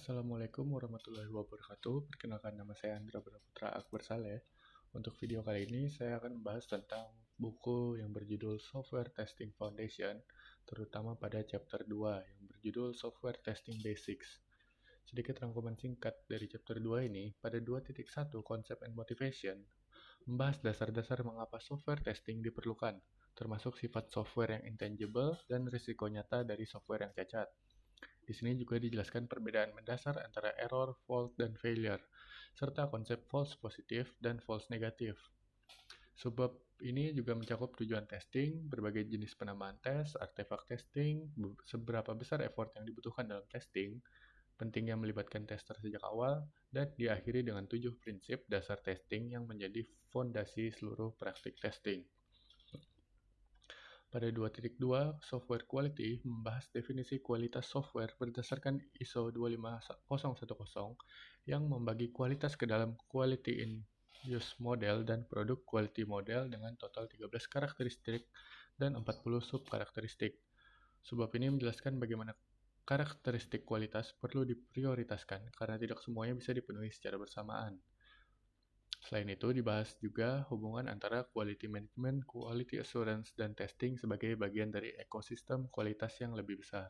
Assalamualaikum warahmatullahi wabarakatuh. Perkenalkan, nama saya Andra Putra Akbar Saleh. Untuk video kali ini saya akan membahas tentang buku yang berjudul Software Testing Foundation, terutama pada chapter 2 yang berjudul Software Testing Basics. Sedikit rangkuman singkat dari chapter 2 ini, pada 2.1 Concept and Motivation membahas dasar-dasar mengapa software testing diperlukan, termasuk sifat software yang intangible dan risiko nyata dari software yang cacat. Di sini juga dijelaskan perbedaan mendasar antara error, fault, dan failure, serta konsep false positif dan false negatif. Subbab ini juga mencakup tujuan testing, berbagai jenis penambahan tes, artefak testing, seberapa besar effort yang dibutuhkan dalam testing, pentingnya melibatkan tester sejak awal, dan diakhiri dengan 7 prinsip dasar testing yang menjadi fondasi seluruh praktik testing. Pada 2.2, Software Quality membahas definisi kualitas software berdasarkan ISO 25010 yang membagi kualitas ke dalam Quality in Use Model dan Product Quality Model dengan total 13 karakteristik dan 40 subkarakteristik. Sebab ini menjelaskan bagaimana karakteristik kualitas perlu diprioritaskan karena tidak semuanya bisa dipenuhi secara bersamaan. Selain itu, dibahas juga hubungan antara quality management, quality assurance, dan testing sebagai bagian dari ekosistem kualitas yang lebih besar.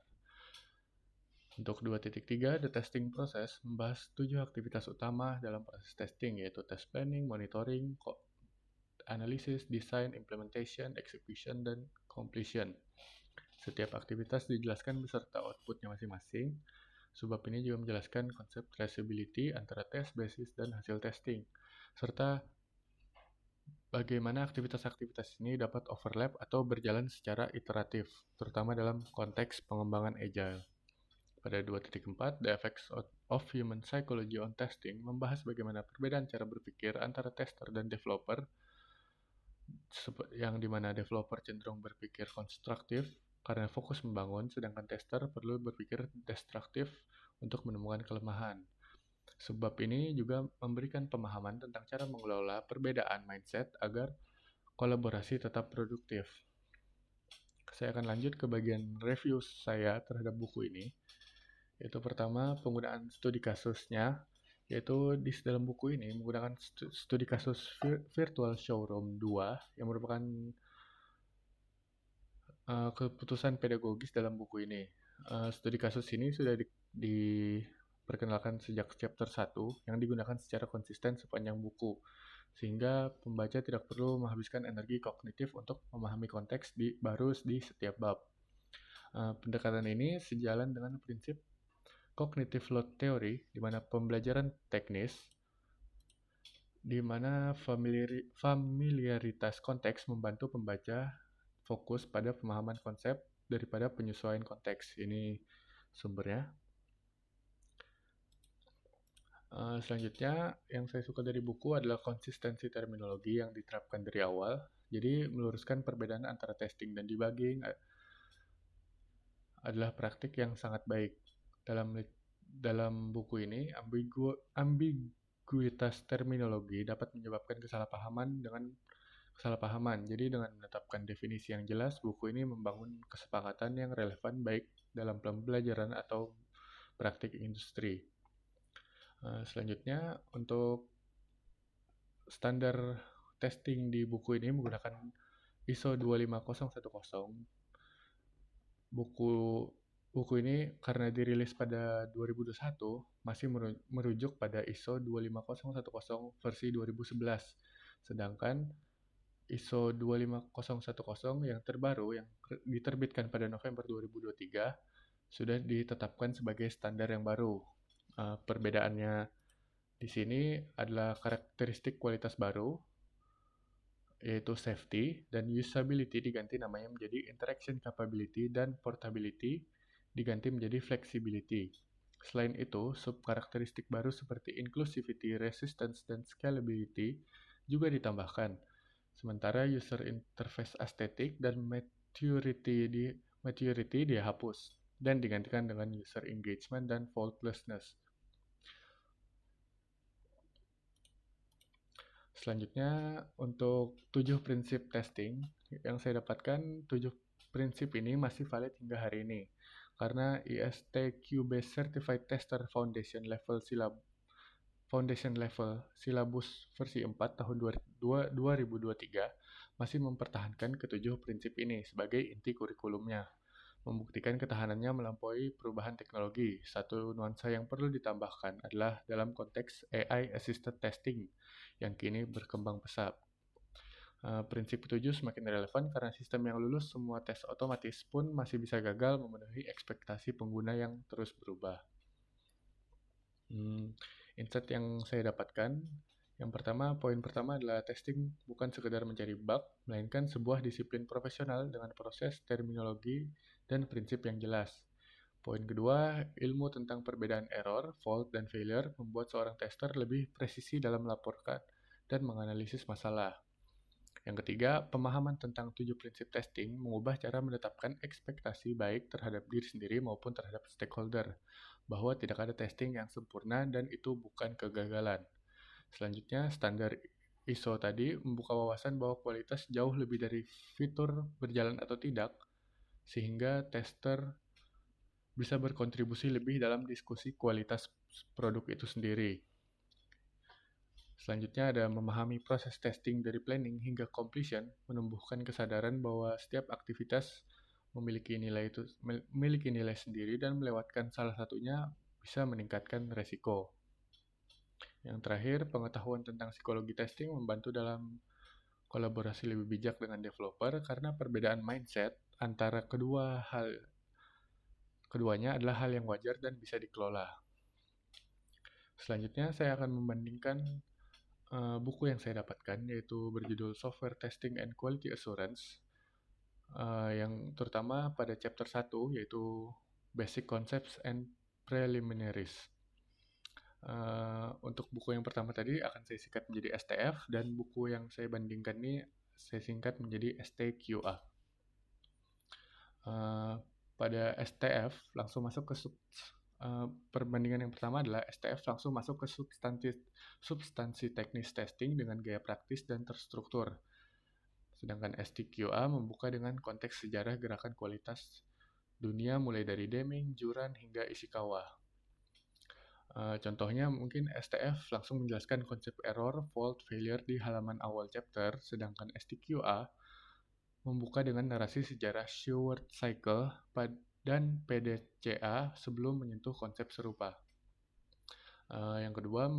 Untuk 2.3, The Testing Process membahas 7 aktivitas utama dalam proses testing, yaitu test planning, monitoring, analysis, design, implementation, execution, dan completion. Setiap aktivitas dijelaskan beserta outputnya masing-masing. Sebab ini juga menjelaskan konsep traceability antara test basis dan hasil testing, serta bagaimana aktivitas-aktivitas ini dapat overlap atau berjalan secara iteratif, terutama dalam konteks pengembangan agile. Pada 2.4, The Effects of Human Psychology on Testing membahas bagaimana perbedaan cara berpikir antara tester dan developer, yang dimana developer cenderung berpikir konstruktif karena fokus membangun, sedangkan tester perlu berpikir destruktif untuk menemukan kelemahan. Sebab ini juga memberikan pemahaman tentang cara mengelola perbedaan mindset agar kolaborasi tetap produktif. Saya akan lanjut ke bagian review saya terhadap buku ini. Yaitu pertama, penggunaan studi kasusnya, yaitu di dalam buku ini menggunakan studi kasus Virtual Showroom 2 yang merupakan keputusan pedagogis dalam buku ini. Studi kasus ini sudah diperkenalkan sejak chapter 1 yang digunakan secara konsisten sepanjang buku, sehingga pembaca tidak perlu menghabiskan energi kognitif untuk memahami konteks baru di setiap bab. Pendekatan ini sejalan dengan prinsip cognitive load theory, di mana pembelajaran teknis, di mana familiaritas konteks membantu pembaca fokus pada pemahaman konsep daripada penyesuaian konteks. Ini sumbernya. Selanjutnya, yang saya suka dari buku adalah konsistensi terminologi yang diterapkan dari awal. Jadi, meluruskan perbedaan antara testing dan debugging adalah praktik yang sangat baik. Dalam buku ini, ambiguitas terminologi dapat menyebabkan kesalahpahaman. Jadi dengan menetapkan definisi yang jelas, buku ini membangun kesepakatan yang relevan baik dalam pembelajaran atau praktik industri. Selanjutnya, untuk standar testing di buku ini menggunakan ISO 25010. Buku ini karena dirilis pada 2021 masih merujuk pada ISO 25010 versi 2011. Sedangkan ISO 25010 yang terbaru yang diterbitkan pada November 2023 sudah ditetapkan sebagai standar yang baru. Perbedaannya di sini adalah karakteristik kualitas baru, yaitu safety, dan usability diganti namanya menjadi interaction capability, dan portability diganti menjadi flexibility. Selain itu, subkarakteristik baru seperti inclusivity, resistance, dan scalability juga ditambahkan. Sementara user interface aesthetic dan maturity dihapus dan digantikan dengan user engagement dan faultlessness. Selanjutnya, untuk 7 prinsip testing yang saya dapatkan, 7 prinsip ini masih valid hingga hari ini. karena ISTQB Certified Tester Foundation Level Silabus versi 4 tahun 2023 masih mempertahankan ketujuh prinsip ini sebagai inti kurikulumnya, membuktikan ketahanannya melampaui perubahan teknologi. Satu nuansa yang perlu ditambahkan adalah dalam konteks AI Assisted Testing yang kini berkembang pesat. Prinsip ketujuh semakin relevan karena sistem yang lulus semua tes otomatis pun masih bisa gagal memenuhi ekspektasi pengguna yang terus berubah. Insight yang saya dapatkan, poin pertama adalah testing bukan sekedar mencari bug, melainkan sebuah disiplin profesional dengan proses, terminologi, dan prinsip yang jelas. Poin kedua, ilmu tentang perbedaan error, fault, dan failure membuat seorang tester lebih presisi dalam melaporkan dan menganalisis masalah. Yang ketiga, pemahaman tentang 7 prinsip testing mengubah cara menetapkan ekspektasi baik terhadap diri sendiri maupun terhadap stakeholder, bahwa tidak ada testing yang sempurna dan itu bukan kegagalan. Selanjutnya, standar ISO tadi membuka wawasan bahwa kualitas jauh lebih dari fitur berjalan atau tidak, sehingga tester bisa berkontribusi lebih dalam diskusi kualitas produk itu sendiri. Selanjutnya ada memahami proses testing dari planning hingga completion, menumbuhkan kesadaran bahwa setiap aktivitas memiliki nilai sendiri dan melewatkan salah satunya bisa meningkatkan resiko. Yang terakhir, pengetahuan tentang psikologi testing membantu dalam kolaborasi lebih bijak dengan developer karena perbedaan mindset antara keduanya adalah hal yang wajar dan bisa dikelola. Selanjutnya, saya akan membandingkan buku yang saya dapatkan, yaitu berjudul Software Testing and Quality Assurance, yang terutama pada chapter 1, yaitu Basic Concepts and Preliminaries. Untuk buku yang pertama tadi akan saya singkat menjadi STF, dan buku yang saya bandingkan ini saya singkat menjadi STQA. Pada STF langsung masuk ke perbandingan yang pertama adalah STF langsung masuk ke substansi teknis testing dengan gaya praktis dan terstruktur. Sedangkan STQA membuka dengan konteks sejarah gerakan kualitas dunia mulai dari Deming, Juran, hingga Ishikawa. Contohnya mungkin STF langsung menjelaskan konsep error, fault, failure di halaman awal chapter, sedangkan STQA membuka dengan narasi sejarah Sheward Cycle dan PDCA sebelum menyentuh konsep serupa. Yang kedua,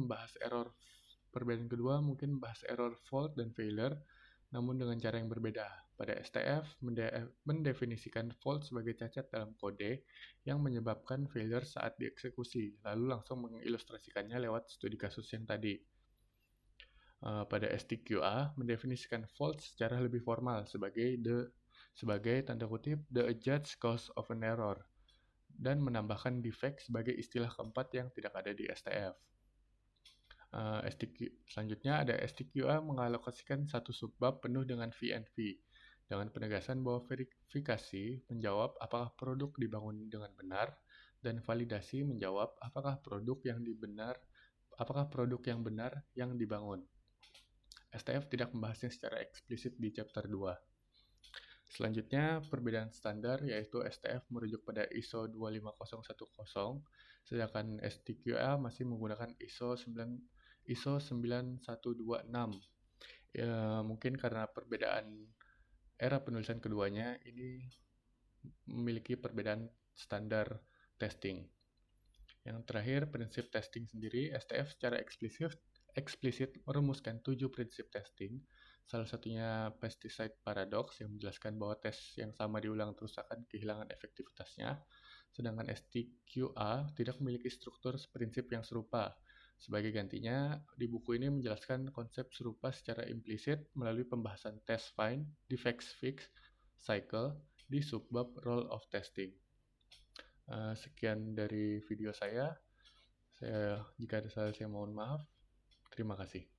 perbedaan kedua mungkin membahas error, fault, dan failure, namun dengan cara yang berbeda. Pada STF, mendefinisikan fault sebagai cacat dalam kode yang menyebabkan failure saat dieksekusi, lalu langsung mengilustrasikannya lewat studi kasus yang tadi. Pada STQA, mendefinisikan fault secara lebih formal sebagai tanda kutip the adjudged cause of an error, dan menambahkan defect sebagai istilah keempat yang tidak ada di STF. Selanjutnya ada STQA mengalokasikan satu subbab penuh dengan V&V, dengan penegasan bahwa verifikasi menjawab apakah produk dibangun dengan benar, dan validasi menjawab apakah produk yang benar yang dibangun. STF tidak membahasnya secara eksplisit di chapter 2. Selanjutnya, perbedaan standar, yaitu STF merujuk pada ISO 25010, sedangkan STQA masih menggunakan ISO 9126. Mungkin karena perbedaan era penulisan keduanya, ini memiliki perbedaan standar testing. Yang terakhir, prinsip testing sendiri, STF secara eksplisit merumuskan 7 prinsip testing, salah satunya pesticide paradox yang menjelaskan bahwa tes yang sama diulang terus akan kehilangan efektivitasnya, sedangkan STQA tidak memiliki struktur prinsip yang serupa. Sebagai gantinya, di buku ini menjelaskan konsep serupa secara implisit melalui pembahasan test find, defects fix, cycle, di subbab role of testing. Sekian dari video saya. Jika ada salah, saya mohon maaf. Terima kasih.